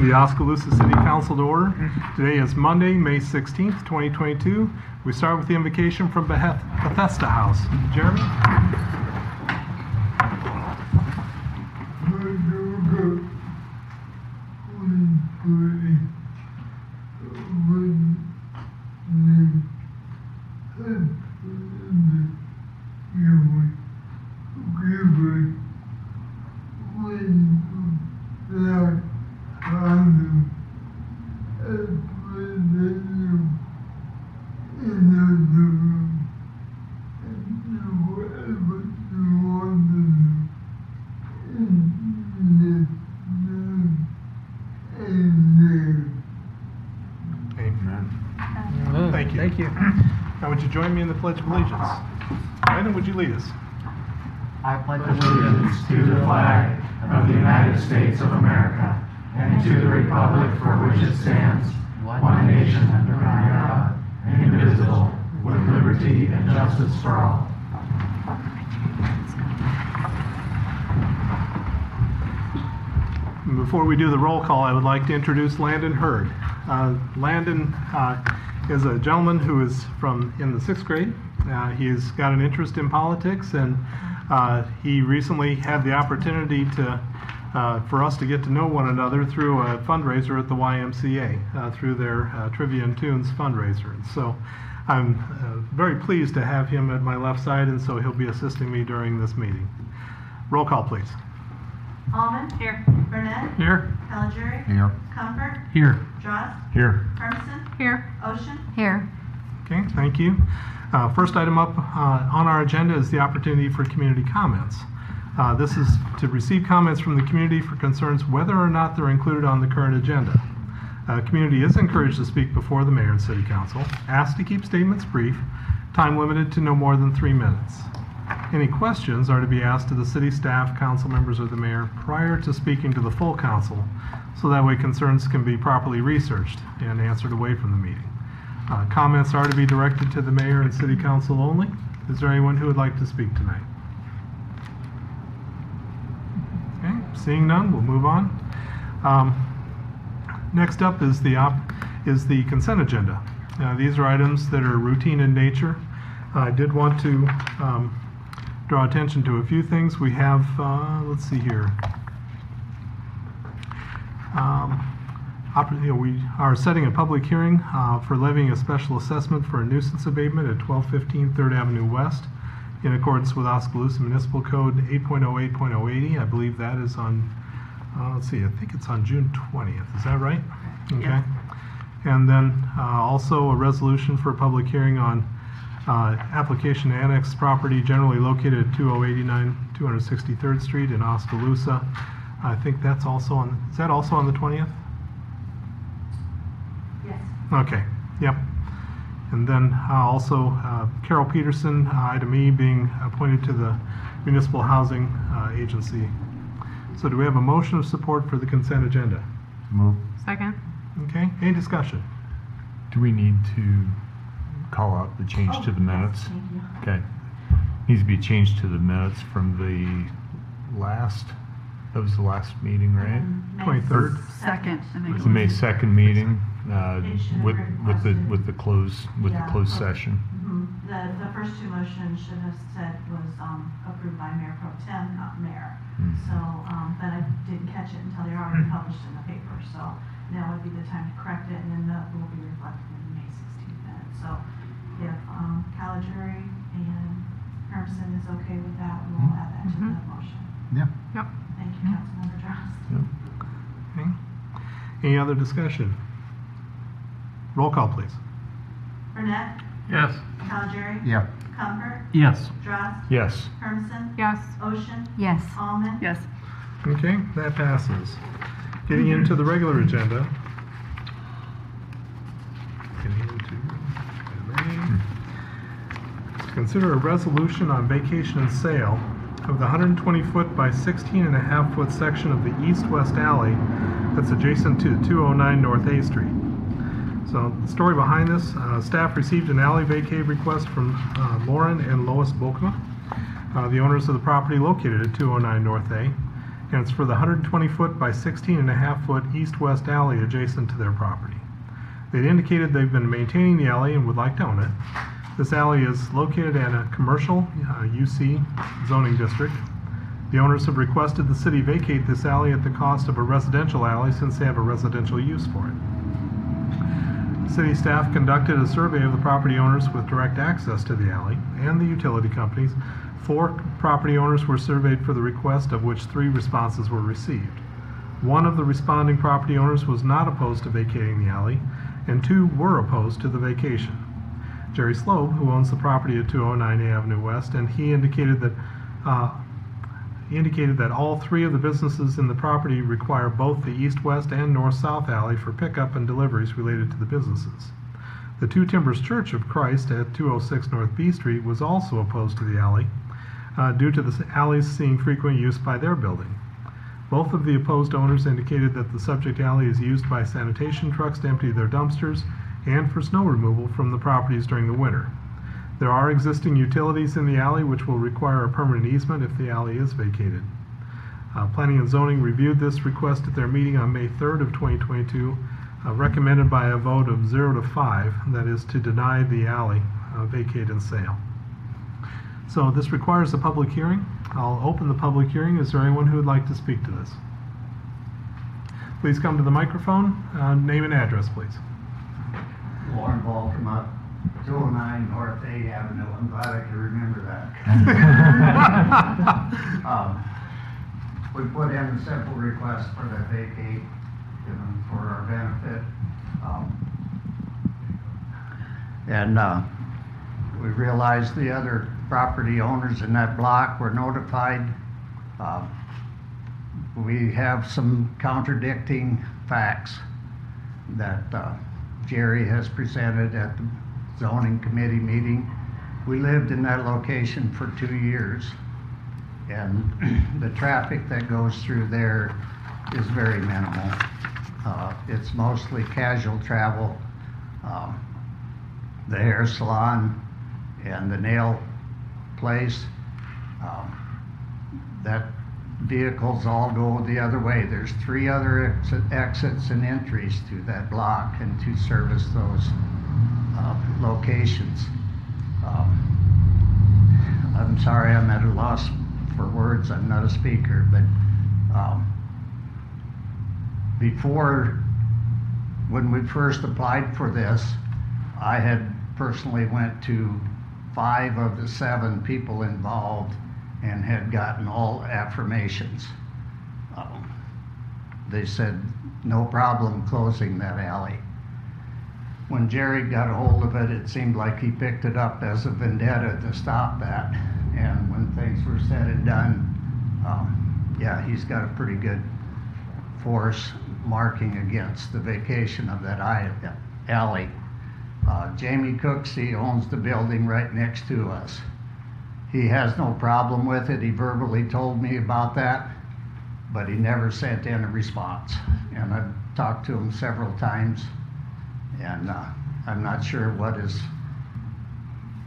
The Oskaloosa City Council to order. Today is Monday, May 16th, 2022. We start with the invocation from Bethesda House. Jeremy? Thank you. Now would you join me in the Pledge of Allegiance? Brandon, would you lead us? I pledge allegiance to the flag of the United States of America and to the republic for which it stands, one nation under God, indivisible, with liberty and justice for all. Before we do the roll call, I would like to introduce Landon Hurd. Landon is a gentleman who is in the 6th grade. He's got an interest in politics, and he recently had the opportunity for us to get to know one another through a fundraiser at the YMCA, through their Trivia and Tunes fundraiser. And so I'm very pleased to have him at my left side, and so he'll be assisting me during this meeting. Roll call, please. Allman? Here. Burnett? Here. Caligari? Here. Comfort? Here. Drost? Here. Hermson? Here. Ocean? Here. Okay, thank you. First item up on our agenda is the opportunity for community comments. This is to receive comments from the community for concerns whether or not they're included on the current agenda. Community is encouraged to speak before the mayor and city council, asked to keep statements brief, time limited to no more than 3 minutes. Any questions are to be asked to the city staff, council members, or the mayor prior to speaking to the full council, so that way concerns can be properly researched and answered away from the meeting. Comments are to be directed to the mayor and city council only. Is there anyone who would like to speak tonight? Okay, seeing none, we'll move on. Next up is the consent agenda. These are items that are routine in nature. I did want to draw attention to a few things. We have, let's see here. We are setting a public hearing for levying a special assessment for a nuisance abatement at 1215 3rd Avenue West in accordance with Oskaloosa Municipal Code 8.08.080. I believe that is on, let's see, I think it's on June 20th. Is that right? Okay. Yes. And then also a resolution for a public hearing on application to annex property generally located at 2089 263rd Street in Oskaloosa. I think that's also on, is that also on the 20th? Yes. Okay, yep. And then also Carol Peterson, item E, being appointed to the Municipal Housing Agency. So do we have a motion of support for the consent agenda? Move. Second. Okay, any discussion? Do we need to call out the change to the minutes? Thank you. Okay. Needs to be changed to the minutes from the last, that was the last meeting, right? May 23rd. Second. It was the May 2nd meeting It should have with requested- the closed session. Mhm. The first two motions should have said was approved by Mayor Pro Tem, not Mayor. So, but I didn't catch it until they were already published in the paper. So now would be the time to correct it, and then that will be reflected in the May 16th minutes. So if Caligari and Hermson is okay with that, we'll add that to the motion. Yeah. Yep. Thank you, Councilmember Drost. Okay. Any other discussion? Roll call, please. Burnett? Yes. Caligari? Yeah. Comfort? Yes. Drost? Yes. Hermson? Yes. Ocean? Yes. Allman? Yes. Okay, that passes. Getting into the regular agenda. Consider a resolution on vacation and sale of the 120-foot by 16.5-foot section of the east-west alley that's adjacent to 209 North A Street. So the story behind this, staff received an alley vacate request from Lauren and Lois Bokma, the owners of the property located at 209 North A, and it's for the 120-foot by 16.5-foot east-west alley adjacent to their property. They'd indicated they've been maintaining the alley and would like to own it. This alley is located in a commercial UC zoning district. The owners have requested the city vacate this alley at the cost of a residential alley since they have a residential use for it. City staff conducted a survey of the property owners with direct access to the alley and the utility companies. 4 property owners were surveyed for the request, of which 3 responses were received. One of the responding property owners was not opposed to vacating the alley, and 2 were opposed to the vacation. Jerry Slobe, who owns the property at 209 Avenue West, and he indicated that all 3 of the businesses in the property require both the east-west and north-south alley for pickup and deliveries related to the businesses. The Two Timbers Church of Christ at 206 North B Street was also opposed to the alley due to the alleys seeing frequent use by their building. Both of the opposed owners indicated that the subject alley is used by sanitation trucks to empty their dumpsters and for snow removal from the properties during the winter. There are existing utilities in the alley which will require a permanent easement if the alley is vacated. Planning and Zoning reviewed this request at their meeting on May 3rd of 2022, recommended by a vote of 0 to 5, that is to deny the alley vacate and sale. So this requires a public hearing. I'll open the public hearing. Is there anyone who would like to speak to this? Please come to the microphone. Name and address, please. Lauren Ball from up 209 North A Avenue. I'm glad I can remember that. We put in a simple request for the vacate, for our benefit. We realized the other property owners in that block were notified. We have some contradicting facts that Jerry has presented at the zoning committee meeting. We lived in that location for 2 years, and the traffic that goes through there is very minimal. It's mostly casual travel. The hair salon and the nail place, that vehicles all go the other way. There's 3 other exits and entries to that block and to service those locations. I'm sorry, I'm at a loss for words. I'm not a speaker, but before, when we first applied for this, I had personally went to 5 of the 7 people involved and had gotten all affirmations. They said no problem closing that alley. When Jerry got a hold of it, it seemed like he picked it up as a vendetta to stop that. And when things were said and done, yeah, he's got a pretty good force marking against the vacation of that alley. Jamie Cooksey owns the building right next to us. He has no problem with it. He verbally told me about that, but he never sent in a response. And I've talked to him several times, and I'm not sure what his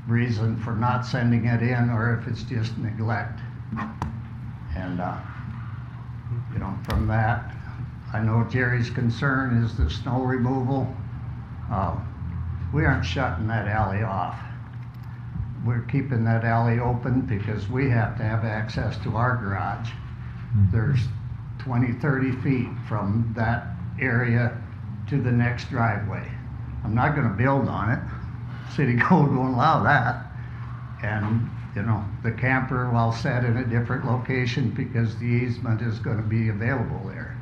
reason for not sending it in, or if it's just neglect. And from that, I know Jerry's concern is the snow removal. We aren't shutting that alley off. We're keeping that alley open because we have to have access to our garage. There's 20, 30 feet from that area to the next driveway. I'm not going to build on it. City code won't allow that. And, the camper will set in a different location because the easement is going to be available there.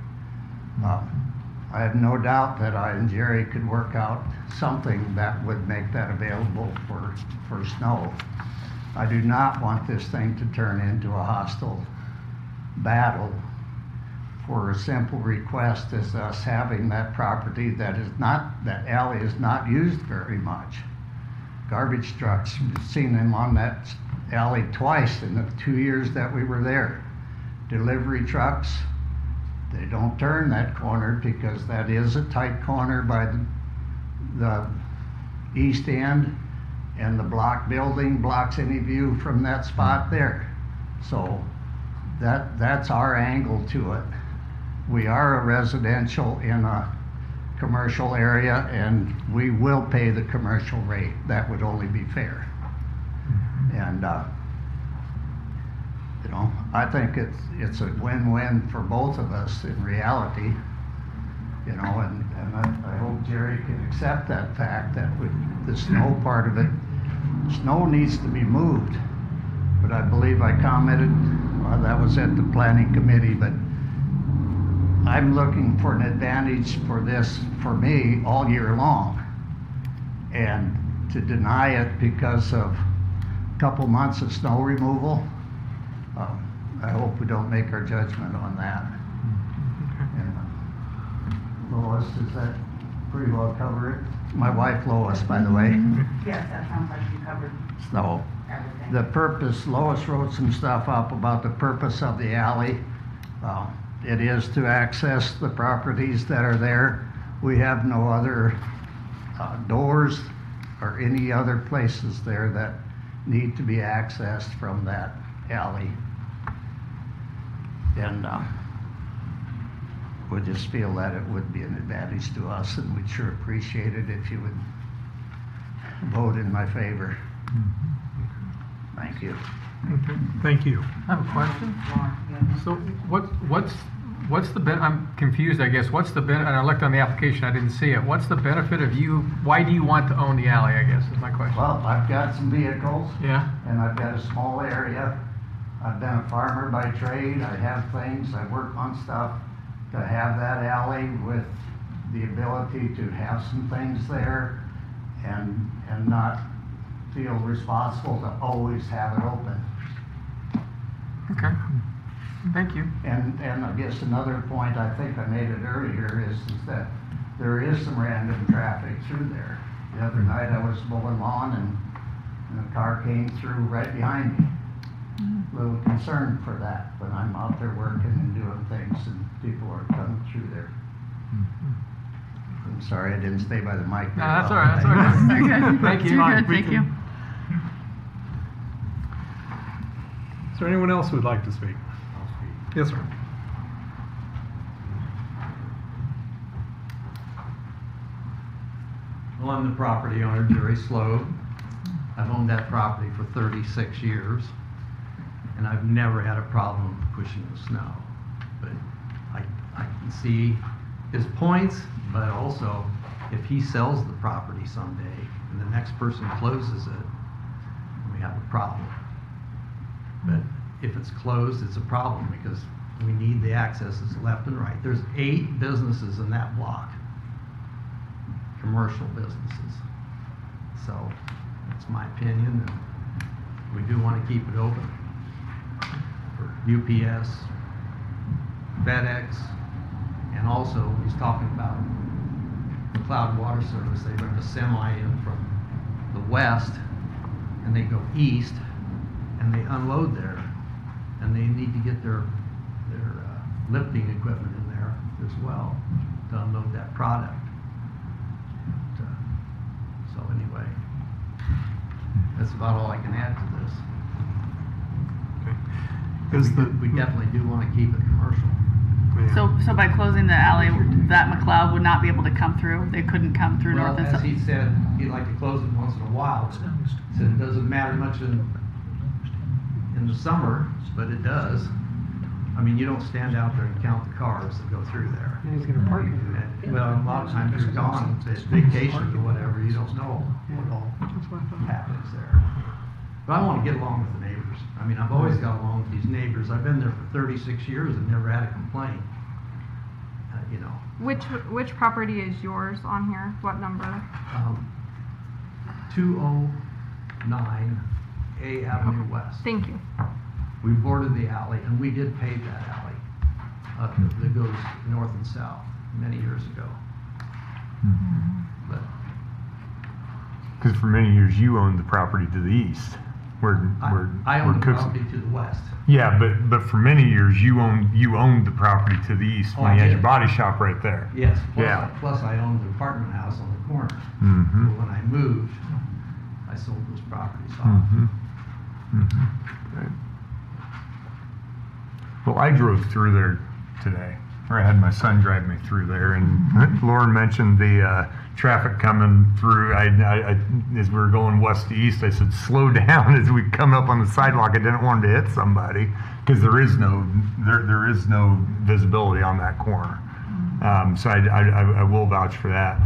I have no doubt that I and Jerry could work out something that would make that available for snow. I do not want this thing to turn into a hostile battle for a simple request as us having that property that alley is not used very much. Garbage trucks, we've seen them on that alley twice in the 2 years that we were there. Delivery trucks, they don't turn that corner because that is a tight corner by the east end, and the block building blocks any view from that spot there. So that's our angle to it. We are a residential in a commercial area, and we will pay the commercial rate. That would only be fair. And, you know, I think it's a win-win for both of us in reality, you know, and I hope Jerry can accept that fact that with the snow part of it, snow needs to be moved. But I believe I commented, well, that was at the planning committee, but I'm looking for an advantage for this, for me, all year long. And to deny it because of a couple months of snow removal, I hope we don't make our judgment on that. And Lois, does that pretty well cover it? My wife Lois, by the way. Yes, that sounds like you covered So everything. the purpose, Lois wrote some stuff up about the purpose of the alley. It is to access the properties that are there. We have no other doors or any other places there that need to be accessed from that alley. And we just feel that it would be an advantage to us, and we'd sure appreciate it if you would vote in my favor. Thank you. Okay, thank you. I have a question. Lauren, you have- So what's the I'm confused, I guess. What's the and I looked on the application, I didn't see it. What's the benefit of you, why do you want to own the alley, I guess, is my question. Well, I've got some vehicles. Yeah? And I've got a small area. I've been a farmer by trade. I have things, I work on stuff. To have that alley with the ability to have some things there and not feel responsible to always have it open. Okay. Thank you. And I guess another point, I think I made it earlier, is that there is some random traffic through there. The other night I was mowing lawn and a car came through right behind me. A little concerned for that when I'm out there working and doing things and people are coming through there. I'm sorry I didn't stay by the mic. No, that's all right, that's all right. You're good. Thank you. You're good, We thank can- you. Is there anyone else who would like to speak? Yes, sir. Well, I'm the property owner, Jerry Slow. I've owned that property for 36 years, and I've never had a problem pushing the snow. But I can see his points, but also if he sells the property someday and the next person closes it, we have a problem. But if it's closed, it's a problem because we need the accesses left and right. There's 8 businesses in that block, commercial businesses. So that's my opinion, and we do want to keep it open for UPS, FedEx, and also he's talking about the Cloud Water Service. They bring a semi in from the west and they go east and they unload there, and they need to get their lifting equipment in there as well to unload that product. So anyway, that's about all I can add to this. Okay. We definitely do want to keep it commercial. So by closing the alley, that McLeod would not be able to come through? They couldn't come through Well, north and as south? he said, he'd like to close it once in a while. Said it doesn't matter much in the summer, but it does. I mean, you don't stand out there and count the cars that go through there. He's gonna park it. Well, a lot of times you're gone, it's vacation or whatever, you don't know what all happens there. But I want to get along with the neighbors. I mean, I've always got along with these neighbors. I've been there for 36 years and never had a complaint. You know, Which property is yours on here? What number? 209 A Avenue West. Thank you. We boarded the alley, and we did pave that alley that goes north and south many years ago. But Because for many years you owned the property to the east, where I own the Cooks. property to the west. Yeah, but for many years you owned the property to the east Oh, when I you had did. your body shop right there. Yes. Yeah. Plus I owned the apartment house on the corner. Mm-hmm. But when I moved, I sold those properties off. Mm-hmm. Mm-hmm. Right. Well, I drove through there today, or I had my son drive me through there, and Lauren mentioned the traffic coming through. As we were going west to east, I said, slow down as we come up on the sidewalk. I didn't want to hit somebody, because there is no visibility on that corner. So I will vouch for that.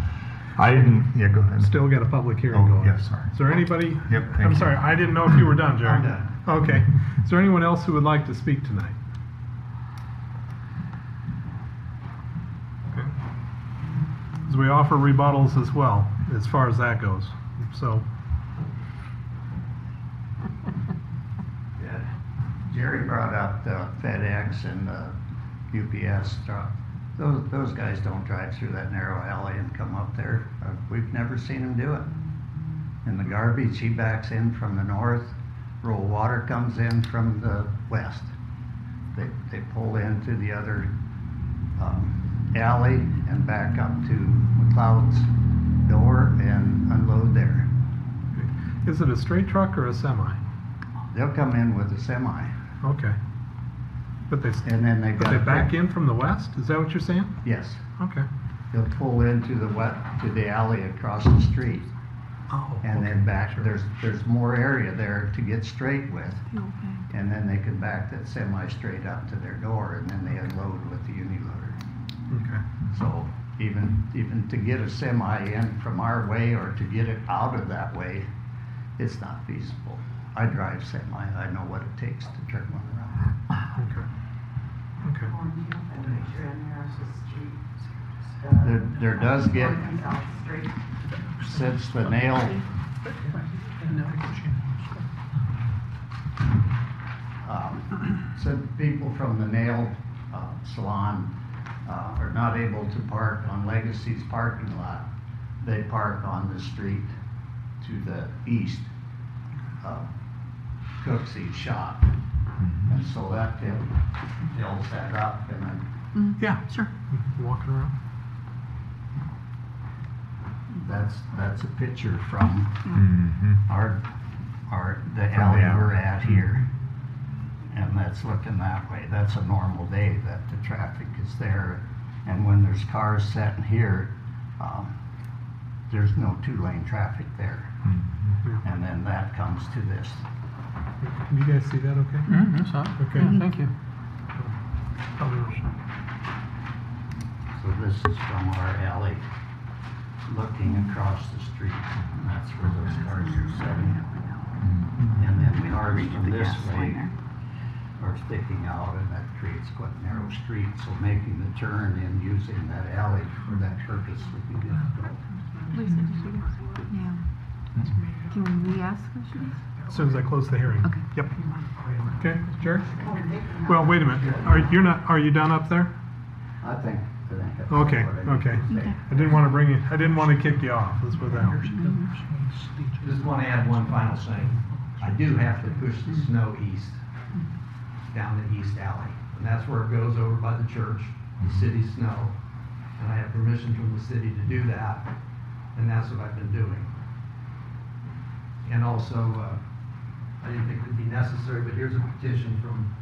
I didn't, yeah, go ahead. Still got a public hearing Oh, going. yeah, sorry. Is there anybody? Yep, thank I'm you. sorry, I didn't know if you were done, Jerry. I'm done. Okay. Is there anyone else who would like to speak tonight? Okay. As we offer rebuttals as well, as far as that goes. So, Yeah. Jerry brought up the FedEx and the UPS truck. Those guys don't drive through that narrow alley and come up there. We've never seen them do it. And the garbage, he backs in from the north, rural water comes in from the west. They pull into the other alley and back up to McLeod's door and unload there. is it a straight truck or a semi? They'll come in with a semi, Okay. But they and then they back in from the west? Is that what you're saying? Yes, Okay. they'll pull into the alley across the street. Oh. And then back, there's more area there to get straight with. And then they can back that semi straight up to their door, and then they unload with the uniloader. Okay. So even to get a semi in from our way or to get it out of that way, it's not feasible. I drive semi, I know what it takes to turn one around. Okay. Okay. There does get, since the nail, since people from the nail salon are not able to park on Legacy's parking lot, they park on the street to the east of Cooksy's shop. And so that fills that up, and then Yeah, sure. Walking around. that's a picture from Mm-hmm. the From alley the alley. we're at here. And that's looking that way. That's a normal day that the traffic is there. And when there's cars sitting here, there's no two-lane traffic there. Mm-hmm. And then that comes to this. Can you guys see that okay? That's fine. Okay. Yeah, thank you. Probably not sure. So this is from our alley, looking across the street. And that's where those cars are sitting. And then cars from this way are sticking out, and that creates quite a narrow street, so making the turn and using that alley for that purpose would be difficult. Lisa, did you get? Yeah. Can we ask questions? As soon as I close the hearing. Okay. Yep. Okay, Jerry? Well, wait a minute. Are you done up there? I think that's Okay, what I need okay. to say. I didn't want to kick you off. Let's put it that way. Just want to add one final thing. I do have to push the snow east, down the east alley. And that's where it goes over by the church, the city snow. And I have permission from the city to do that, and that's what I've been doing. And also, I didn't think it would be necessary, but here's a petition from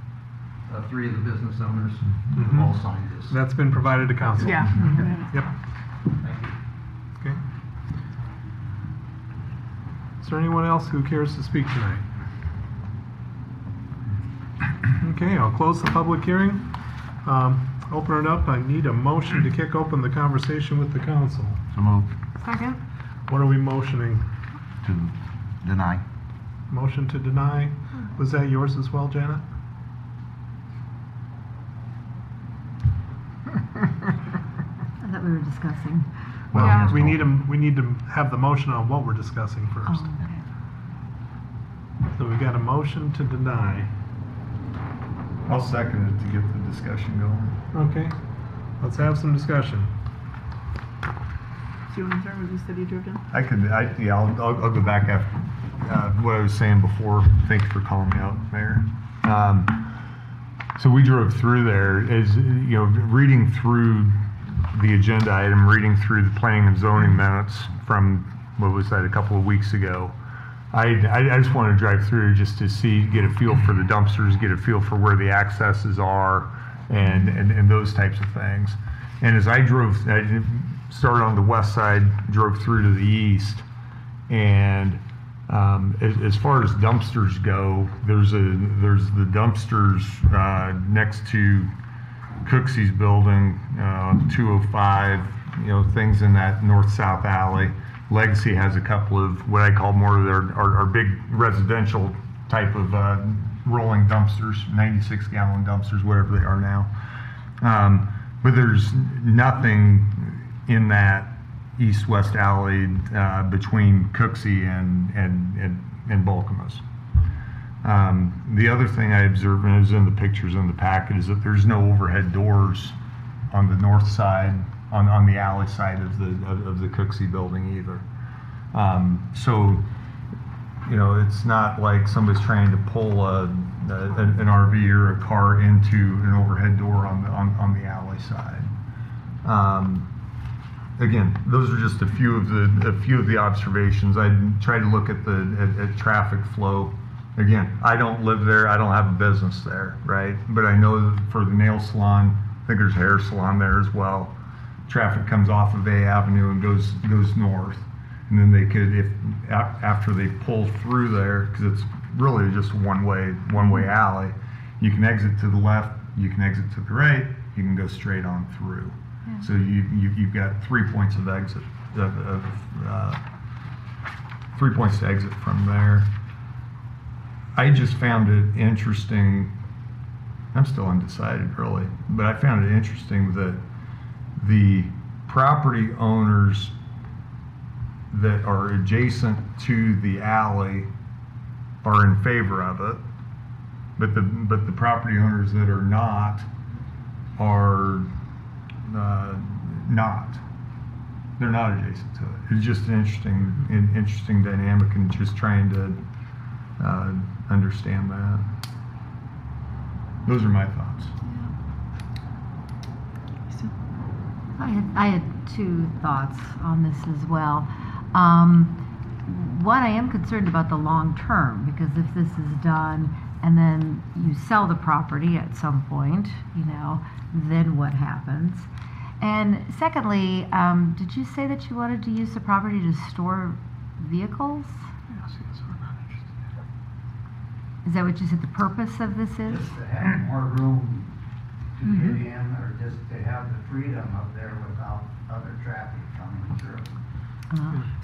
3 of the business owners who all signed this. That's been provided to council. Yeah. Yep. Thank you. Okay. Is there anyone else who cares to speak tonight? Okay, I'll close the public hearing. Open it up. I need a motion to kick open the conversation with the council. So moved. Second? What are we motioning? To deny. Motion to deny. Was that yours as well, Janet? I thought we were discussing. Well, Yeah. We need to have the motion on what we're discussing first. Oh, okay. So we got a motion to deny. I'll second it to get the discussion going. Okay, let's have some discussion. Do you want to start with the city drove down? I'll go back after what I was saying before. Thank you for calling me out, Mayor. So we drove through there, reading through the agenda item, reading through the planning and zoning minutes from, what was that, a couple of weeks ago. I just want to drive through just to see, get a feel for the dumpsters, get a feel for where the accesses are, and those types of things. And as I started on the west side, drove through to the east, and as far as dumpsters go, there's the dumpsters next to Cooksey's building, 205, things in that north-south alley. Legacy has a couple of what I call more of our big residential type of rolling dumpsters, 96-gallon dumpsters, whatever they are now. But there's nothing in that east-west alley between Cooksey and Balcomas. The other thing I observed, and it was in the pictures in the packet, is that there's no overhead doors on the north side, on the alley side of the Cooksey building either. So, it's not like somebody's trying to pull an RV or a car into an overhead door on the alley side. Again, those are just a few of the observations. I try to look at at traffic flow. Again, I don't live there. I don't have a business there, right? But I know that for the nail salon, I think there's a hair salon there as well. Traffic comes off of A Avenue and goes north, and then they could, if after they pull through there, because it's really just a one-way alley, you can exit to the left, you can exit to the right, you can go straight on through. Yeah. So you've got 3 points of exit, 3 points to exit from there. I just found it interesting. I'm still undecided, really, but I found it interesting that the property owners that are adjacent to the alley are in favor of it, but the property owners that are not are not. They're not adjacent to it. It's just an interesting dynamic, and just trying to understand that. Those are my thoughts. I had two thoughts on this as well. One, I am concerned about the long term, because if this is done and then you sell the property at some point, then what happens? And secondly, did you say that you wanted to use the property to store vehicles? Is that what you said the purpose of this is? Just to have more room to get in, or just to have the freedom up there without other traffic coming through.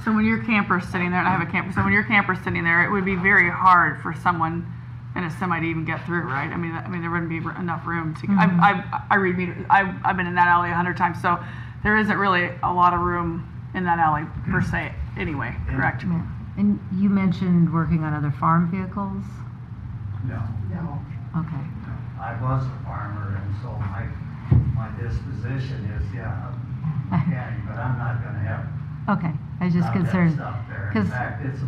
So when your camper's sitting there, and I have a camper, so when your camper's sitting there, it would be very hard for someone in a semi to even get through, right? I mean, there wouldn't be enough room to. I read meters. I've been in that alley 100 times, so there isn't really a lot of room in that alley per se. Anyway, correct? Yeah. And you mentioned working on other farm vehicles. No. Okay. I was a farmer, and so my disposition is, okay, but I'm not going to have. Okay, I was just concerned. In fact, it's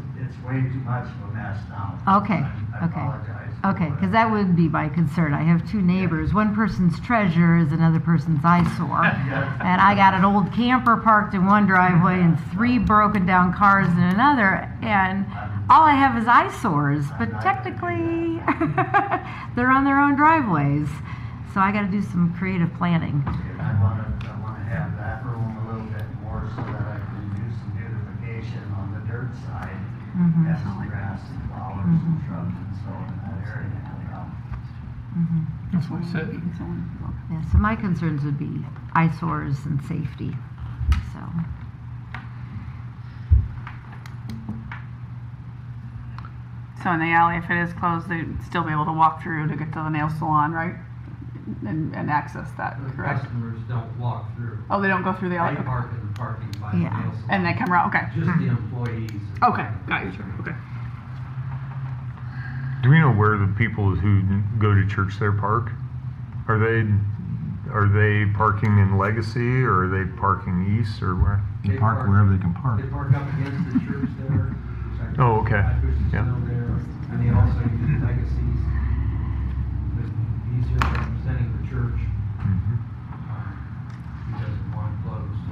way too much of a mess now. Okay, I apologize. Okay, because that would be my concern. I have two neighbors. One person's treasure is another person's eyesore. And I got an old camper parked in one driveway and 3 broken down cars in another, and all I have is eyesores, but technically they're on their own driveways. So I got to do some creative planning. I want to have that room a little bit more so that I can do some beautification on the dirt side. Have some grass and flowers and shrubs and so in that area. That's what I said. Yeah, so my concerns would be eyesores and safety. So. So in the alley, if it is closed, they'd still be able to walk through to get to the nail salon, right? And access that, The correct? customers don't walk through. Oh, they don't go through the alley? They park in the parking by the nail salon. And they come around, okay. Just the employees. Okay, got you, okay. Do we know where the people who go to church there park? Are they parking in Legacy, or are they parking east, or where? They park wherever they can park. They park up against the church there. Oh, okay. I push the Yeah. snow there, and they also use Legacies. He's here representing the church. He doesn't want it closed.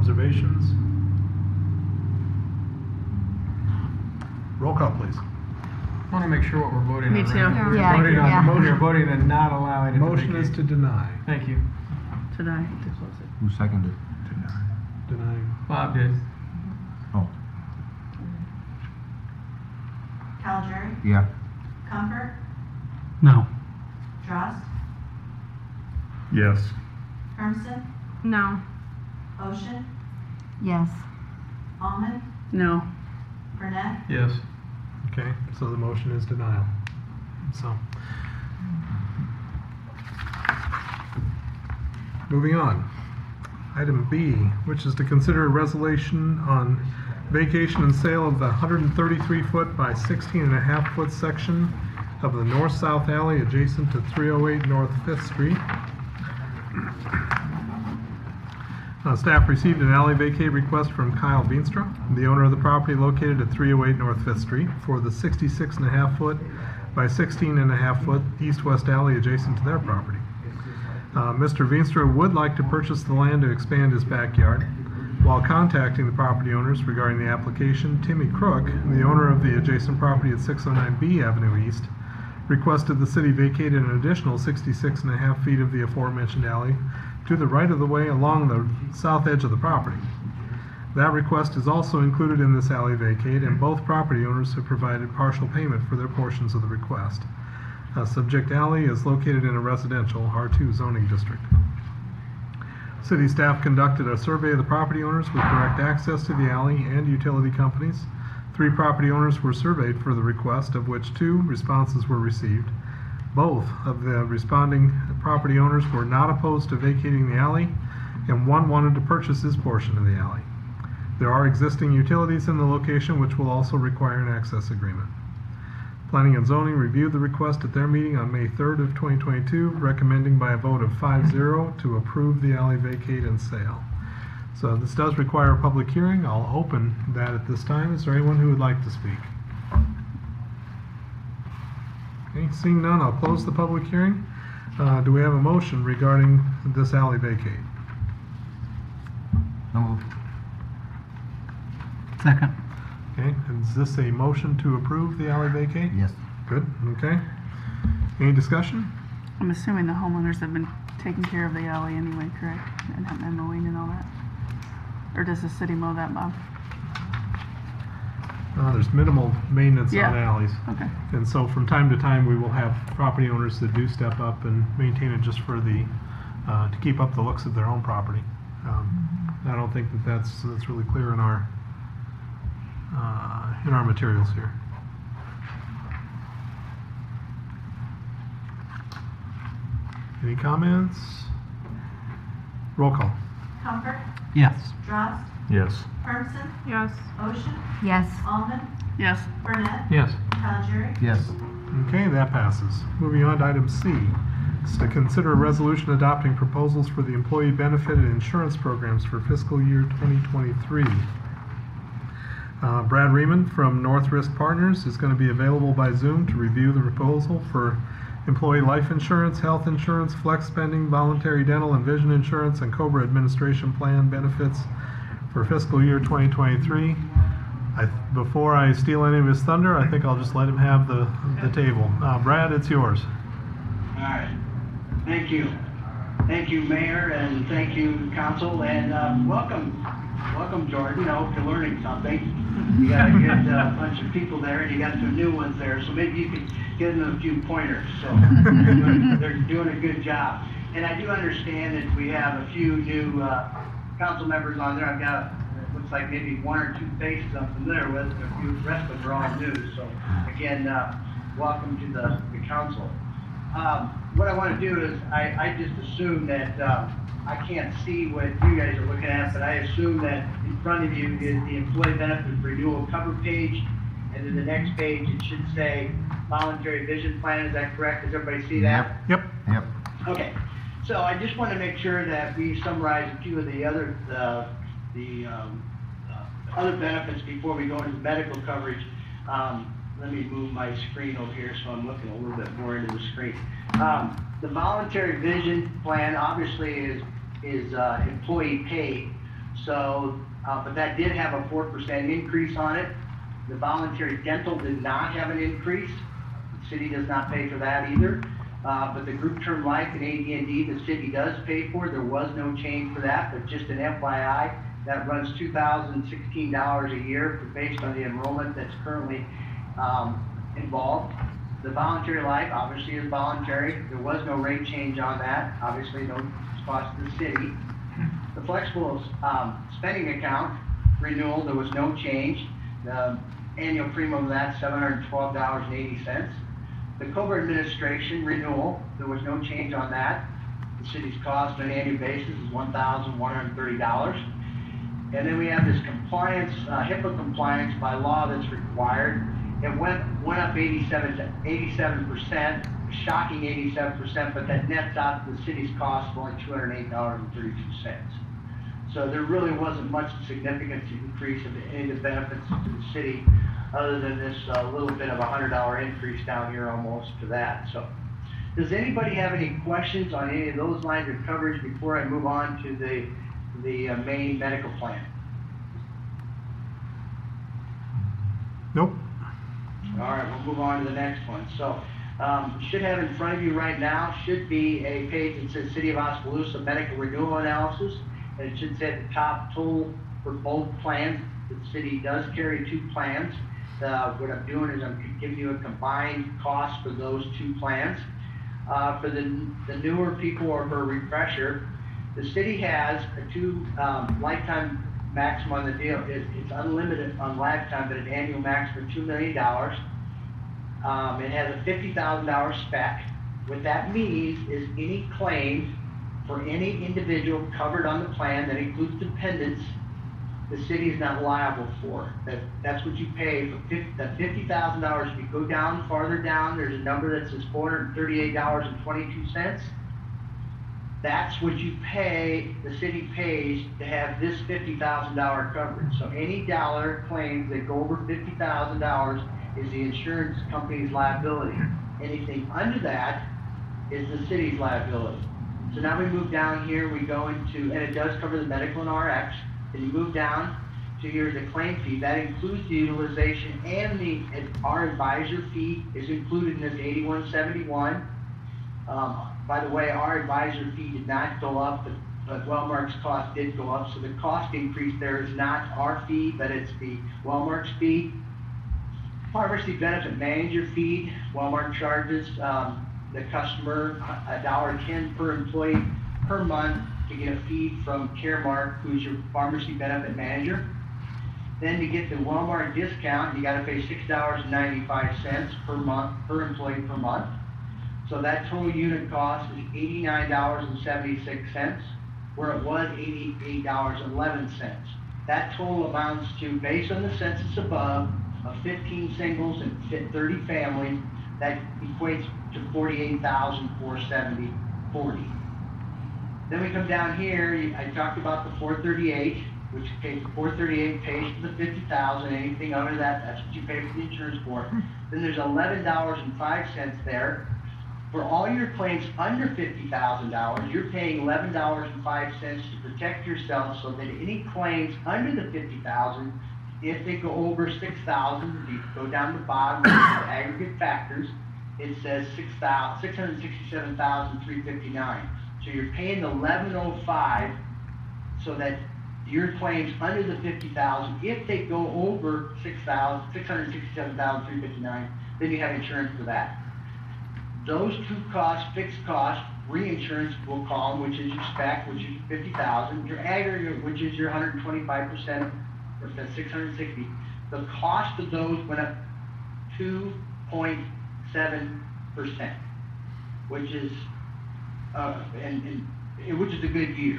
Observations? Roll call, please. I want to make sure what we're voting Me on. too. right? We're Yeah, voting on yeah. the motion. We're voting on not allowing it to Motion is vacate. to deny. Thank you. Today. Who seconded? Denying. Bob did. Oh, Calgery, yeah. Comfort, No. Drost, Yes. Hermson, No. Ocean, Yes. Almond, No. Burnett, Yes. Okay, so the motion is denial. So. Moving on. Item B, which is to consider a resolution on vacation and sale of the 133-foot by 16.5-foot section of the north-south alley adjacent to 308 North 5th Street. Staff received an alley vacate request from Kyle Veenstra, the owner of the property located at 308 North 5th Street, for the 66.5-foot by 16.5-foot east-west alley adjacent to their property. Mr. Veenstra would like to purchase the land to expand his backyard. While contacting the property owners regarding the application, Timmy Crook, the owner of the adjacent property at 609B Avenue East, requested the city vacate an additional 66.5 feet of the aforementioned alley to the right of the way along the south edge of the property. That request is also included in this alley vacate, and both property owners have provided partial payment for their portions of the request. Subject alley is located in a residential R2 zoning district. City staff conducted a survey of the property owners with direct access to the alley and utility companies. 3 property owners were surveyed for the request, of which 2 responses were received. Both of the responding property owners were not opposed to vacating the alley, and 1 wanted to purchase his portion of the alley. There are existing utilities in the location which will also require an access agreement. Planning and Zoning reviewed the request at their meeting on May 3rd of 2022, recommending by a vote of 5-0 to approve the alley vacate and sale. So this does require a public hearing. I'll open that at this time. Is there anyone who would like to speak? Okay, seeing none, I'll close the public hearing. Do we have a motion regarding this alley vacate? No move. Second. Okay, and is this a motion to approve the alley vacate? Yes. Good, okay. Any discussion? I'm assuming the homeowners have been taking care of the alley anyway, correct? And mowing and all that? Or does the city mow that, Bob? There's minimal maintenance Yeah. on alleys. Okay. And so from time to time, we will have property owners that do step up and maintain it just for the, to keep up the looks of their own property. I don't think that that's really clear in our materials here. Any comments? Roll call. Comfort, Yes. Drost, Yes. Hermson, Yes. Ocean, Yes. Almond, Yes. Burnett, Yes. Calgery, Yes. Okay, that passes. Moving on to item C. It's to consider a resolution adopting proposals for the employee benefit and insurance programs for fiscal year 2023. Brad Riemann from North Risk Partners is going to be available by Zoom to review the proposal for employee life insurance, health insurance, flex spending, voluntary dental and vision insurance, and COBRA administration plan benefits for fiscal year 2023. Before I steal any of his thunder, I think I'll just let him have the table. Brad, it's yours. All right. Thank you. Thank you, Mayor, and thank you, Council, and welcome, Jordan. I hope you're learning something. You got a good bunch of people there, and you got some new ones there, so maybe you can give them a few pointers. So they're doing a good job. And I do understand that we have a few new council members on there. I've got, it looks like maybe 1 or 2 faces I'm familiar with, and a few rest of them are all new. So again, welcome to the council. What I want to do is, I just assume that I can't see what you guys are looking at, but I assume that in front of you is the employee benefit renewal cover page, and then the next page it should say voluntary vision plan. Is that correct? Does everybody see that? Yep. Yep. Okay. So I just want to make sure that we summarize a few of the other other benefits before we go into the medical coverage. Let me move my screen over here so I'm looking a little bit more into the screen. The voluntary vision plan obviously is employee paid, So, but that did have a 4% increase on it. The voluntary dental did not have an increase. The city does not pay for that either. But the group term life and AD&D, the city does pay for. There was no change for that, but just an FYI, that runs $2,016 a year based on the enrollment that's currently involved. The voluntary life obviously is voluntary. There was no rate change on that. Obviously no cost to the city. The flexible spending account renewal, there was no change. The annual premium of that, $712.80. The COBRA administration renewal, there was no change on that. The city's cost on an annual basis is $1,130. And then we have this compliance, HIPAA compliance by law that's required. It went up 87%, shocking 87%, but that nets out to the city's cost of only $208.32. So there really wasn't much significant increase of any of the benefits to the city, other than this little bit of a $100 increase down here almost to that. So, does anybody have any questions on any of those lines of coverage before I move on to the main medical plan? Nope. All right, we'll move on to the next one. So, you should have in front of you right now should be a page that says City of Oskaloosa Medical Renewal Analysis, and it should say at the top total for both plans. The city does carry two plans. What I'm doing is I'm giving you a combined cost for those two plans. For the newer people, or for a refresher, the city has a lifetime maximum on the deal. It's unlimited on lifetime, but an annual maximum of $2 million. It has a $50,000 spec. What that means is any claims for any individual covered on the plan that includes dependents, the city is not liable for. That's what you pay for that $50,000. If you go down, farther down, there's a number that says $438.22. That's what you pay, the city pays to have this $50,000 coverage. So any dollar claims that go over $50,000 is the insurance company's liability. Anything under that is the city's liability. So now we move down here, we go into, and it does cover the medical and RX. Then you move down to here's the claim fee. That includes the utilization, and our advisor fee is included in this $81.71. By the way, our advisor fee did not go up, but Wellmark's cost did go up. So the cost increase there is not our fee, but it's the Wellmark's fee. Pharmacy benefit manager fee, Wellmark charges the customer $1.10 per employee per month to get a feed from Caremark, who's your pharmacy benefit manager. Then to get the Wellmark discount, you got to pay $6.95 per month per employee per month. So that total unit cost is $89.76, where it was $88.11. That total amounts to, based on the census above, of 15 singles and 30 families, that equates to $48,470.40. Then we come down here, I talked about the $438, which pays the $438 pays for the $50,000. Anything under that, that's what you pay for the insurance for. Then there's $11.05 there. For all your claims under $50,000, you're paying $11.05 to protect yourself, so that any claims under the $50,000, if they go over $6,000, you go down the bottom of the aggregate factors, it says $667,359. So you're paying the $11.05 so that your claims under the $50,000, if they go over $667,359, then you have insurance for that. Those two costs, fixed costs, reinsurance we'll call them, which is your spec, which is $50,000, your aggregate, which is your 125% of the $660. The cost of those went up 2.7%, which is which is a good year,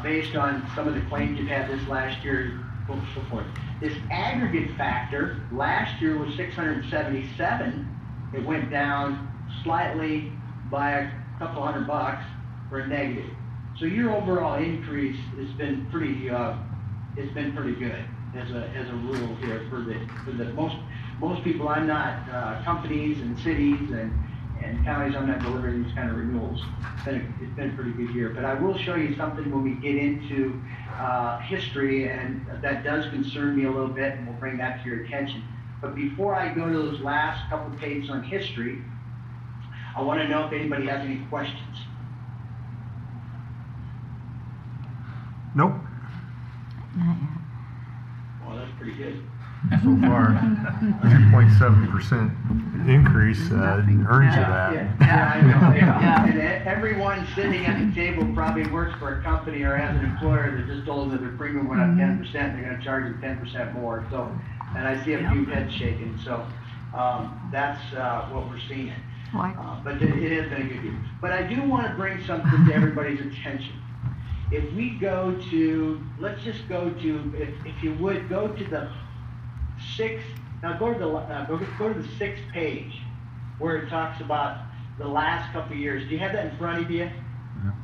based on some of the claims you've had this last year, and so forth. This aggregate factor last year was 677. It went down slightly by a couple $100 for a negative. So your overall increase has been pretty good as a rule here for the most people. I'm not companies and cities and counties are not delivering these kind of renewals. It's been a pretty good year. But I will show you something when we get into history, and that does concern me a little bit, and we'll bring that to your attention. But before I go to those last couple pages on history, I want to know if anybody has any questions. Nope. Not yet. Well, that's pretty good. So far, 2.7% increase earns you that. Yeah, I know. Yeah. And everyone sitting at the table probably works for a company or has an employer that just told them that their premium went up 10%, they're gonna charge them 10% more. So, and I see a few heads shaking, so, that's, what we're seeing. Why? But it has been a good year. But I do want to bring something to everybody's attention. If we go to, let's just go to, if you would, go to the go to the sixth page, where it talks about the last couple of years. Do you have that in front of you?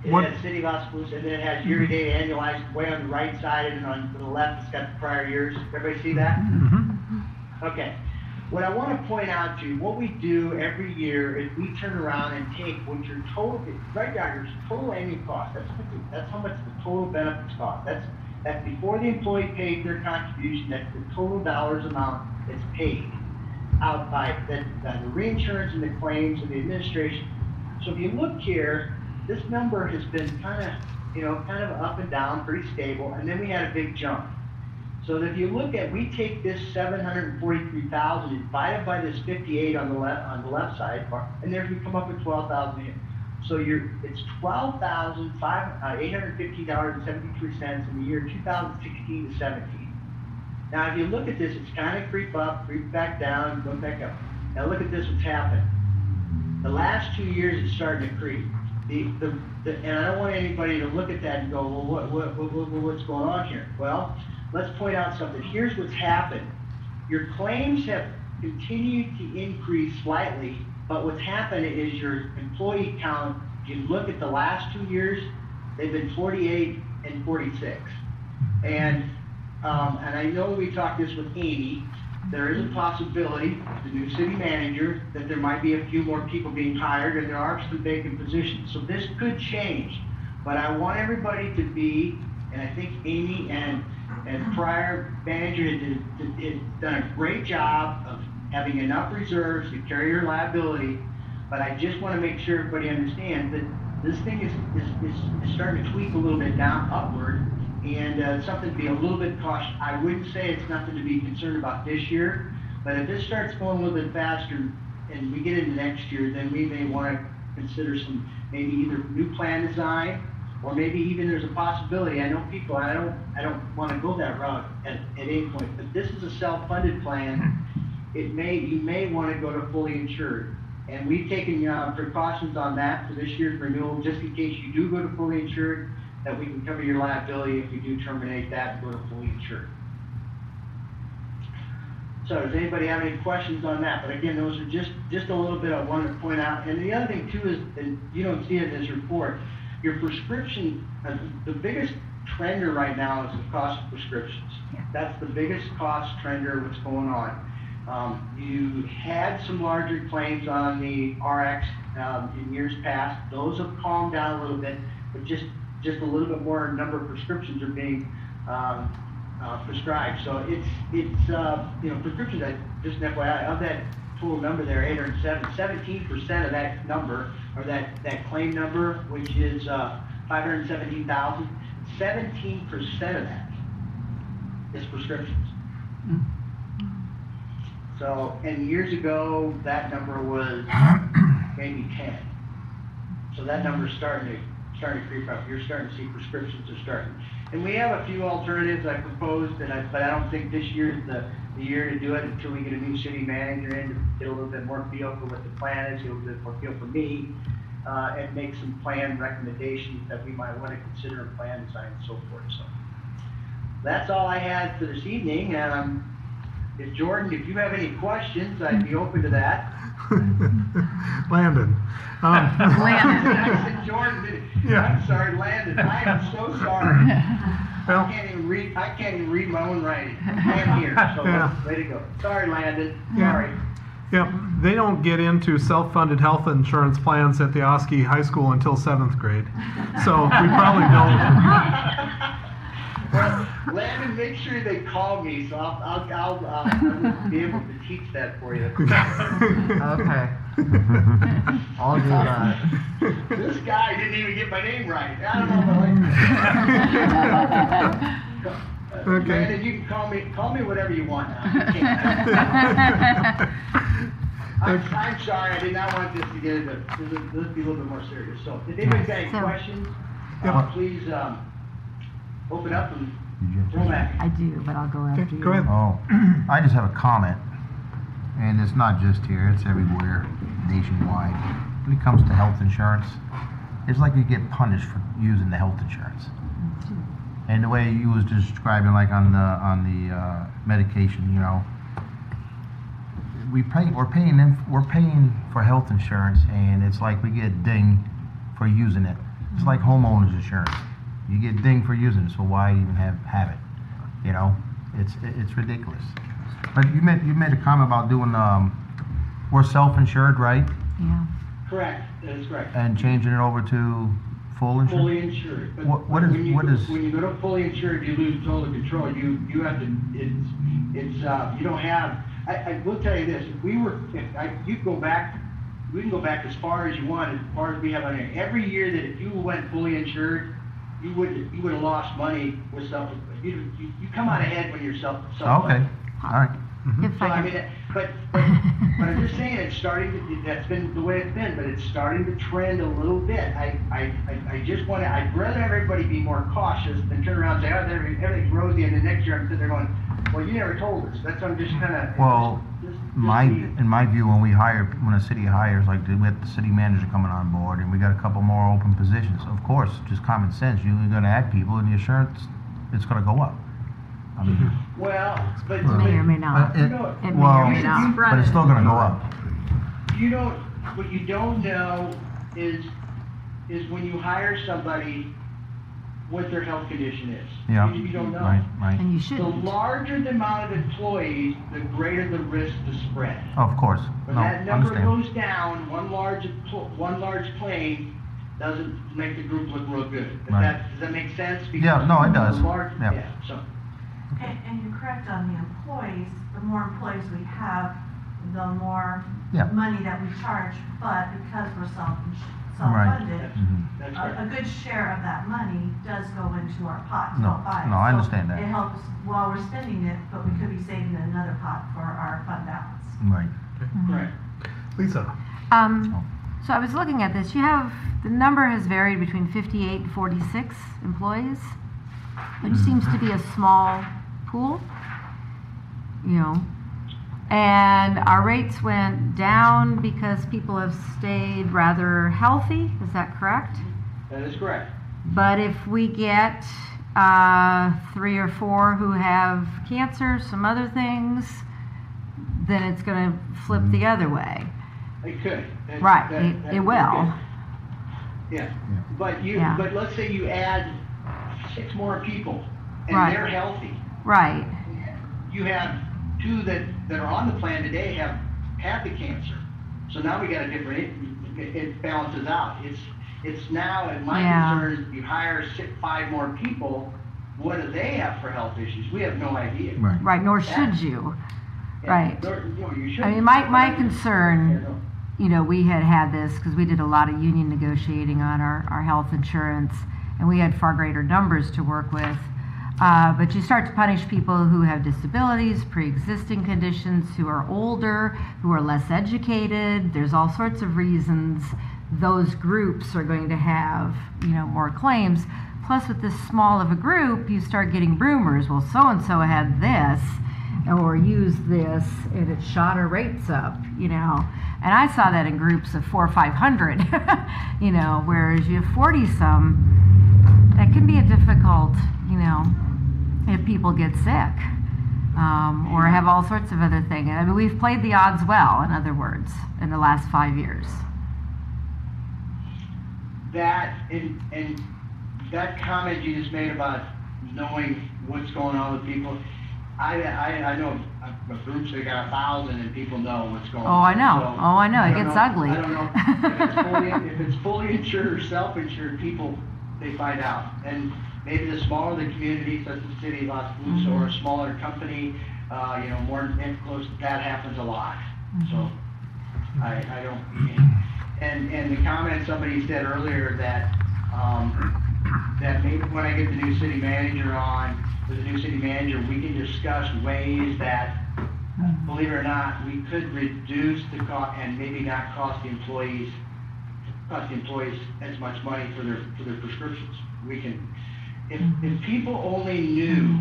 It What? has City of Oskaloosa, and then it has year-to-date annualized way on the right side, and on the left it's got the prior years. Everybody see that? Okay. What I want to point out to you, what we do every year is we turn around and take what your total, right down your total annual cost. That's how much the total benefits cost. That's before the employee paid their contribution. That's the total dollars amount that's paid out by the reinsurance and the claims and the administration. So if you look here, this number has been kind of up and down, pretty stable, and then we had a big jump. So that if you look at, we take this 743,000 and divide it by this 58 on the left side, and there we come up with 12,000 here. So it's $12,815.73 in the year 2016 to 17. Now, if you look at this, it's kind of creep up, creep back down, go back up. Now look at this, what's happened. The last 2 years it's starting to creep. And I don't want anybody to look at that and go, well, what's going on here? Well, let's point out something. Here's what's happened. Your claims have continued to increase slightly, but what's happened is your employee count, if you look at the last 2 years, they've been 48 and 46. And I know we talked this with Amy, there is a possibility, the new city manager, that there might be a few more people being hired, and there are some vacant positions. So this could change, but I want everybody to be, and I think Amy and prior manager has done a great job of having enough reserves to carry your liability, but I just want to make sure everybody understands that this thing is starting to tweak a little bit down, upward, and something to be a little bit cautious. I wouldn't say it's nothing to be concerned about this year, but if this starts going a little bit faster and we get into next year, then we may want to consider some, maybe either new plan design, or maybe even there's a possibility. I know people, I don't want to go that route at any point, but this is a self-funded plan. You may want to go to fully insured. And we've taken precautions on that for this year's renewal, just in case you do go to fully insured, that we can cover your liability if you do terminate that and go to fully insured. So does anybody have any questions on that? But again, those are just a little bit I wanted to point out. And the other thing too is, and you don't see it in this report, your prescription, the biggest trender right now is the cost of prescriptions. That's the biggest cost trender what's going on. You had some larger claims on the RX in years past. Those have calmed down a little bit, but just a little bit more number of prescriptions are being prescribed. So it's prescriptions, just an FYI, of that total number there, 807, 17% of that number, or that claim number, which is 517,000, 17% of that is prescriptions. So, and years ago, that number was maybe 10. So that number's starting to creep up. You're starting to see prescriptions are starting. And we have a few alternatives I proposed, but I don't think this year is the year to do it until we get a new city manager in to get a little bit more feel for what the plan is, get a little bit more feel for me, and make some plan recommendations that we might want to consider in plan design and so forth. So that's all I had for this evening. Jordan, if you have any questions, I'd be open to that. Landon. Landon. I said Jordan. Yeah. I'm sorry, Landon. I am so sorry. Well, I can't even read my own writing. I can't hear. So Yeah. way to go. Sorry, Landon. Yeah. Sorry. Yep, they don't get into self-funded health insurance plans at the Oski High School until 7th grade. So we probably don't. Well, Landon, make sure they call me, so I'll be able to teach that for you. Okay. I'll do that. This guy didn't even get my name right. I don't know. Okay. Landon, you can call me whatever you want now. You can't. I'm sorry, I did not want this to get into, let's be a little bit more serious. So, if anybody's got any So- questions, Yep. please, open up and throw them at me. I do, but I'll go after you. Go ahead. Oh, I just have a comment, and it's not just here, it's everywhere, nationwide. When it comes to health insurance, it's like you get punished for using the health insurance. And the way you was describing, like on the medication, you know, we're paying for health insurance, and it's like we get dinged for using it. It's like homeowners insurance. You get dinged for using it, so why even have it? You know, it's ridiculous. But you made a comment about doing we're self-insured, right? Yeah. Correct, that is correct. And changing it over to full insurance. Fully insured. But What is- when you what is- When you go to fully insured, you lose total control. You have to, you don't have, I will tell you this, we can go back as far as you want, as far as we have on here. Every year that if you went fully insured, you would have lost money with you come out ahead when you're self. Okay, all right. If So, I I could, mean, but I'm just saying, it's starting to, that's been the way it's been, but it's starting to trend a little bit. I'd rather have everybody be more cautious than turn around and say, oh, everything's rosy, and then next year I'm sitting there going, well, you never told us. That's what I'm just kind of. Well, in my view, when a city hires, like we have the city manager coming on board, and we got a couple more open positions, of course, just common sense, you're gonna add people, and the insurance, it's gonna go up. I mean, Well, but. may or may not. You know, It may well, or may not. but it's still gonna go up. what you don't know is when you hire somebody, what their health condition is. Yeah. You don't know. Right. And you The shouldn't. larger the amount of employees, the greater the risk to spread. Of course. When No, that number understand. goes down, one large plane doesn't make the group look real good. Right. Does that make sense? Yeah, no, it does. The large- Yeah. So, And you're correct on the employees, the more employees we have, the more Yeah. money that we charge, but because we're Right. self-funded, Mhm. that's a right. good share of that money does go into our pot to No, help buy it. no, I So understand that. It helps while we're spending it, but we could be saving in another pot for our fund balance. Right. Correct. Lisa? So I was looking at this, the number has varied between 58 and 46 employees, which seems to be a small pool, you know. And our rates went down because people have stayed rather healthy, is that correct? That is correct. But if we get 3 or 4 who have cancer, some other things, then it's going to flip the other way. It could. Right, it will. Yeah, Yeah. but let's say you add 6 more people, and Right. they're healthy. Right, You have 2 that are on the plan today have the cancer. So now we got a different, it balances out. It's now, and my Yeah. concern is if you hire 5 more people, what do they have for health issues? We have no idea. Right. right, nor should you. Yeah, Right. you I shouldn't. mean, my concern, you know, we had this because we did a lot of union negotiating on our health insurance, and we had far greater numbers to work with. But you start to punish people who have disabilities, pre-existing conditions, who are older, who are less educated. There's all sorts of reasons those groups are going to have, you know, more claims. Plus, with this small of a group, you start getting rumors. Well, so-and-so had this, or used this, and it shot our rates up, you know. And I saw that in groups of 400 or 500, you know, whereas you have 40-some, that can be a difficult, you know, if people get sick, or have all sorts of other things. I mean, we've played the odds well, in other words, in the last 5 years. That, and that comment you just made about knowing what's going on with people, I know of groups that got 1,000 and people know what's going Oh, on. I know. Oh, I know. It don't gets know- ugly. I don't know if it's fully insured or self-insured, people, they find out. And maybe the smaller the community, such as the City of Oskaloosa, or a smaller company, more close, that happens a lot. So, I don't, and the comment somebody said earlier that, that maybe when I get the new city manager on, with the new city manager, we can discuss ways that, believe it or not, we could reduce the cost and maybe not cost the employees as much money for their prescriptions. We can, if people only knew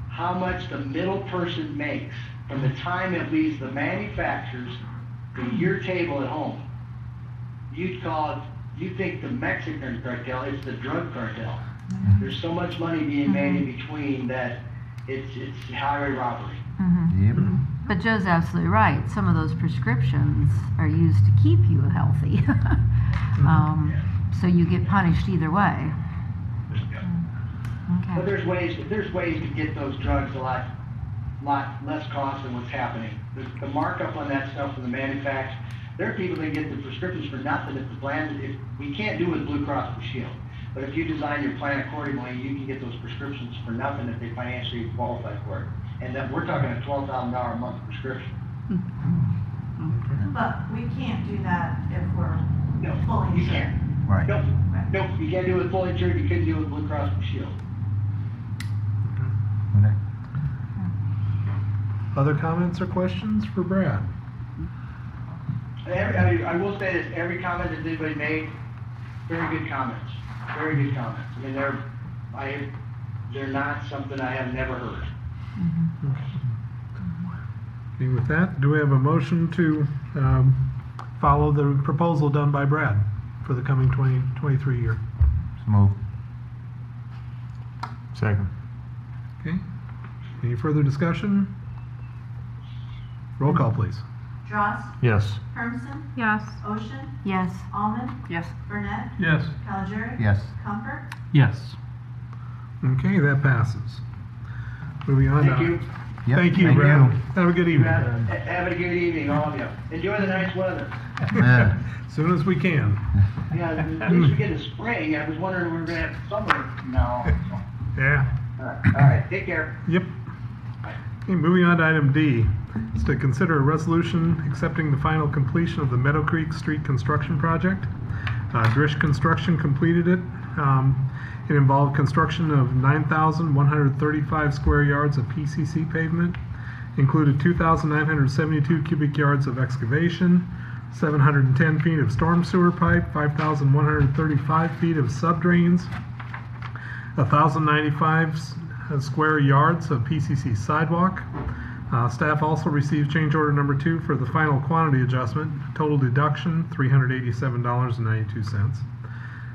how much the middle person makes from the time it leaves the manufacturers to your table at home, you'd think the Mexican cartel is the drug cartel. There's so much money being made in between that it's highway robbery. But Joe's absolutely right. Some of those prescriptions are used to keep you healthy. So you get punished either way. But Okay. there's ways to get those drugs a lot less cost than what's happening. The markup on that stuff from the manufacturer, there are people that get the prescriptions for nothing if the plan, if we can't do it with Blue Cross Blue Shield. But if you design your plan accordingly, you can get those prescriptions for nothing if they financially qualify for it. And then we're talking a $12,000 a month prescription. But we can't do that if we're No, fully you insured. can't. Right. Nope, you can't do it with fully insured, you couldn't do it with Blue Cross Blue Shield. Okay. Other comments or questions for Brad? I will say this, every comment that anybody made, very good comments. Very good comments. I mean, they're not something I have never heard. Okay, with that, do we have a motion to follow the proposal done by Brad for the coming 2023 year? So move. Second. Okay. Any further discussion? Roll call, please. Dross, Yes. Hermson, Yes. Ocean, Yes. Almond, Yes. Burnett, Yes. Calgery, Yes. Comfort. Yes. Okay, that passes. Moving on. Thank you. Yep, Thank you, thank Brad. you. Have a good evening. Have a good evening, all of you. Enjoy the nice weather. Yeah. As soon as we can. Yeah, at least we get a spring. I was wondering if we were gonna have summer now. Yeah. All right, take care. Yep. Okay, moving on to item D. It's to consider a resolution accepting the final completion of the Meadow Creek Street construction project. Drish Construction completed it. It involved construction of 9,135 square yards of PCC pavement, included 2,972 cubic yards of excavation, 710 feet of storm sewer pipe, 5,135 feet of subdrains, 1,095 square yards of PCC sidewalk. Staff also received change order number 2 for the final quantity adjustment, total deduction $387.92.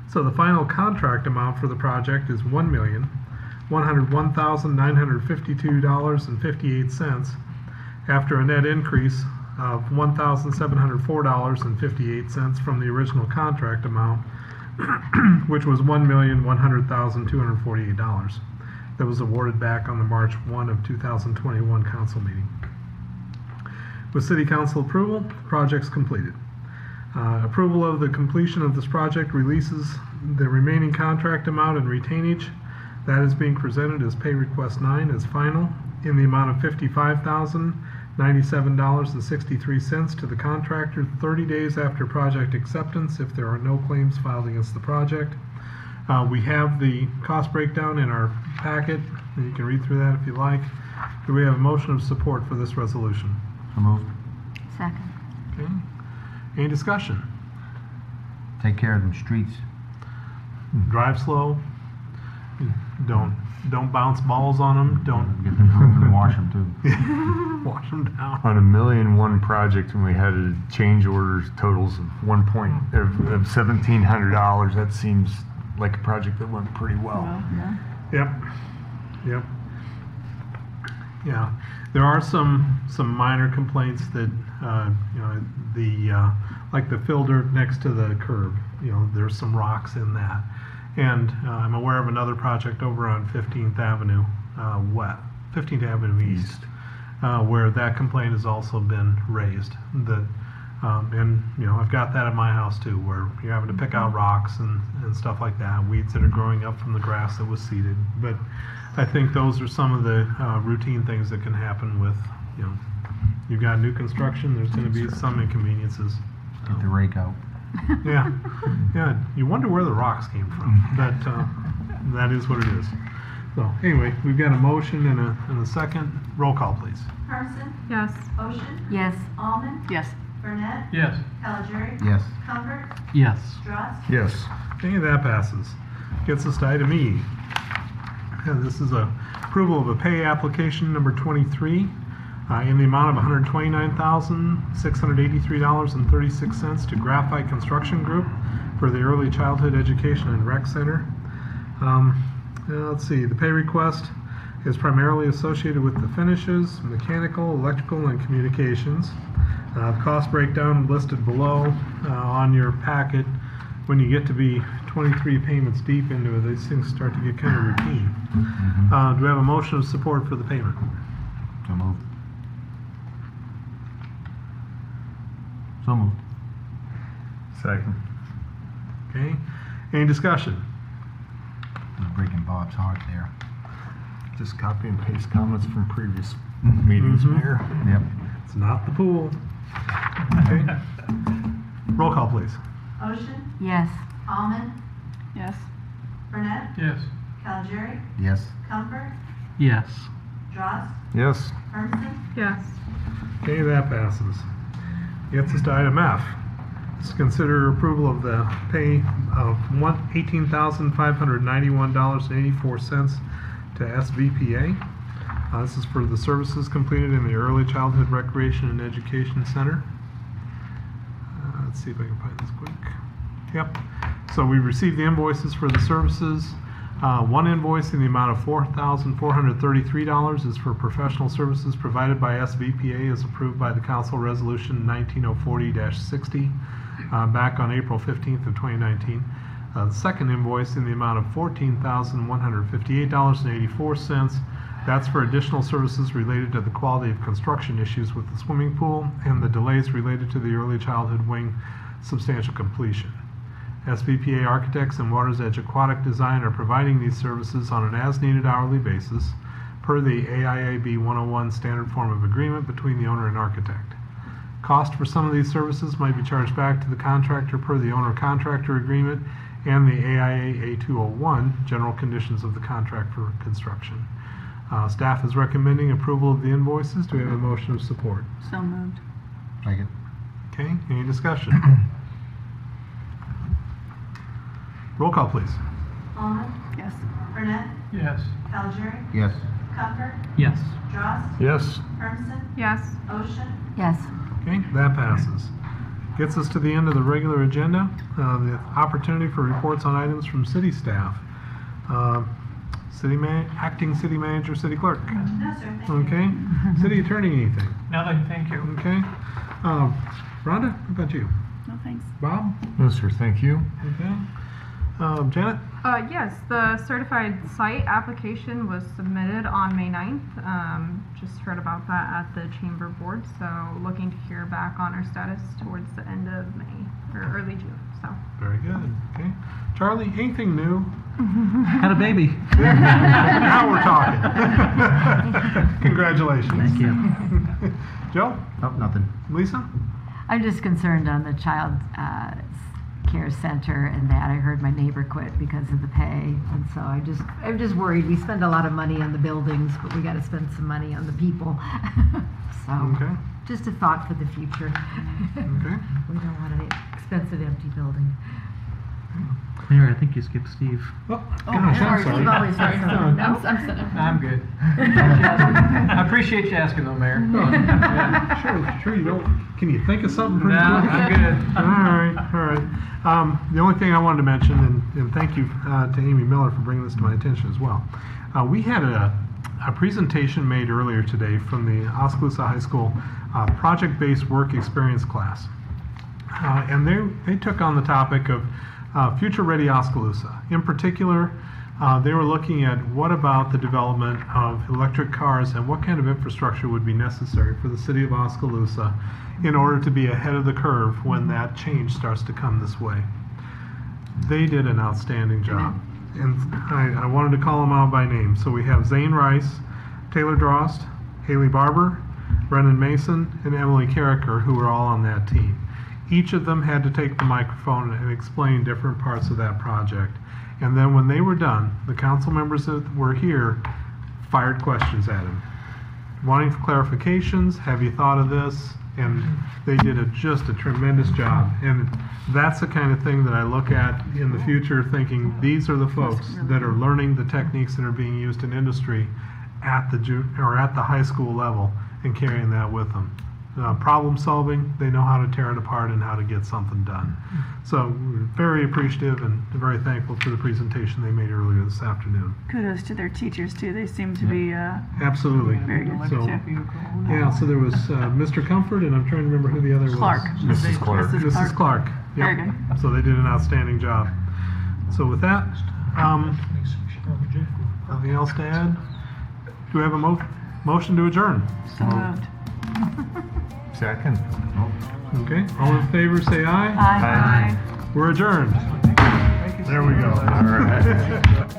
So the final contract amount for the project is $1,101,952.58 after a net increase of $1,704.58 from the original contract amount, which was $1,100,248 that was awarded back on the March 1 of 2021 council meeting. With City Council approval, the project's completed. Approval of the completion of this project releases the remaining contract amount and retainage. That is being presented as pay request 9 as final in the amount of $55,097.63 to the contractor 30 days after project acceptance if there are no claims filed against the project. We have the cost breakdown in our packet, and you can read through that if you like. Do we have a motion of support for this resolution? So move. Second. Okay. Any discussion? Take care of them streets. Drive slow. Don't bounce balls on them. Don't Get them brooms and wash them too. wash them down. On a $1,000,001 project, and we had a change orders totals of $1,700. That seems like a project that went pretty well. Yep. Yeah, there are some minor complaints that like the filter next to the curb. There's some rocks in that, and I'm aware of another project over on 15th Avenue 15th Avenue East, where that complaint has also been raised. That, and I've got that at my house too, where you're having to pick out rocks and stuff like that, weeds that are growing up from the grass that was seeded. But I think those are some of the routine things that can happen with, you've got new construction, there's going to be some inconveniences. Get the rake out. Yeah, you wonder where the rocks came from. That is what it is. So anyway, we've got a motion and a second. Roll call, please. Hermsen, Yes. Ocean, Yes. Almond, Yes. Burnett, Yes. Calgery, Yes. Comfort, Yes. Dross, Yes. Okay, that passes. Gets us to item E. This is approval of a pay application number 23 in the amount of $129,683.36 to Graphite Construction Group for the Early Childhood Education and Rec Center. Let's see, the pay request is primarily associated with the finishes, mechanical, electrical, and communications. Cost breakdown listed below on your packet. When you get to be 23 payments deep into it, these things start to get kind of routine. Do we have a motion of support for the payment? So moved. So moved. Second. Okay, any discussion? You're breaking Bob's heart there. Just copy and paste comments from previous meetings, Mayor. Yep. It's not the pool. Okay. Roll call, please. Ocean, Yes. Almond, Yes. Burnett, Yes. Calgery, Yes. Comfort, Yes. Dross, Yes. Hermsen, Yes. Okay, that passes. Gets us to item F. Let's consider approval of the pay of $18,591.84 to SVPA. This is for the services completed in the Early Childhood Recreation and Education Center. Let's see if I can find this quick. Yep. So we received the invoices for the services. One invoice in the amount of $4,433 is for professional services provided by SVPA as approved by the Council Resolution 19040-60 back on April 15th of 2019. The second invoice in the amount of $14,158.84. That's for additional services related to the quality of construction issues with the swimming pool and the delays related to the early childhood wing substantial completion. SVPA Architects and Water's Edge Aquatic Design are providing these services on an as-needed hourly basis per the AIAB 101 standard form of agreement between the owner and architect. Cost for some of these services might be charged back to the contractor per the owner-contractor agreement and the AIA A201 general conditions of the contract for construction. Staff is recommending approval of the invoices. Do we have a motion of support? So moved. Second. Okay, any discussion? Roll call, please. Almond, Yes. Burnett, Yes. Calgery, Yes. Comfort, Yes. Dross, Yes. Hermsen, Yes. Ocean, Yes. Okay, that passes. Gets us to the end of the regular agenda. The opportunity for reports on items from city staff. Acting city manager, city clerk. No, sir, thank you. Okay. City attorney, anything? Nothing, thank you. Okay. Rhonda, how about you? No thanks. Bob? No, sir, thank you. Okay. Janet? Yes, the certified site application was submitted on May 9th. Just heard about that at the chamber board, so looking to hear back on our status towards the end of May or early June, so. Very good. Okay. Charlie, anything new? Had a baby. Now we're talking. Congratulations. Thank you. Joe? Oh, nothing. Lisa? I'm just concerned on the child care center and that. I heard my neighbor quit because of the pay, and so I'm just worried. We spend a lot of money on the buildings, but we got to spend some money on the people. So, Okay. just a thought for the future. Okay. We don't want an expensive empty building. Mayor, I think you skipped Steve. Oh, gosh, I'm sorry. Steve always says something. I'm sitting. I'm good. I appreciate you asking though, Mayor. Yeah, sure you don't. Can you think of something pretty No, quick? I'm good. All right. The only thing I wanted to mention, and thank you to Amy Miller for bringing this to my attention as well. We had a presentation made earlier today from the Oskaloosa High School project-based work experience class. And they took on the topic of Future Ready Oskaloosa. In particular, They were looking at what about the development of electric cars and what kind of infrastructure would be necessary for the city of Oskaloosa in order to be ahead of the curve when that change starts to come this way. They did an outstanding job. And I wanted to call them out by name. So we have Zane Rice, Taylor Drost, Haley Barber, Brendan Mason, and Emily Carricker, who were all on that team. Each of them had to take the microphone and explain different parts of that project. And then when they were done, the council members that were here fired questions at him, wanting clarifications. Have you thought of this? And they did just a tremendous job. And that's the kind of thing that I look at in the future, thinking these are the folks that are learning the techniques that are being used in industry at the high school level and carrying that with them. Problem solving, they know how to tear it apart and how to get something done. So we're very appreciative and very thankful for the presentation they made earlier this afternoon. Kudos to their teachers too. They seem to be Absolutely. very good So, too. yeah, so there was Mr. Comfort, and I'm trying to remember who the other Clark. was. Mrs. Clark. Mrs. Clark. Yep. Very good. So they did an outstanding job. So with that, nothing else to add? Do we have a motion to adjourn? So moved. Second. Okay, all in favor say aye. Aye. We're adjourned. There we go. All right.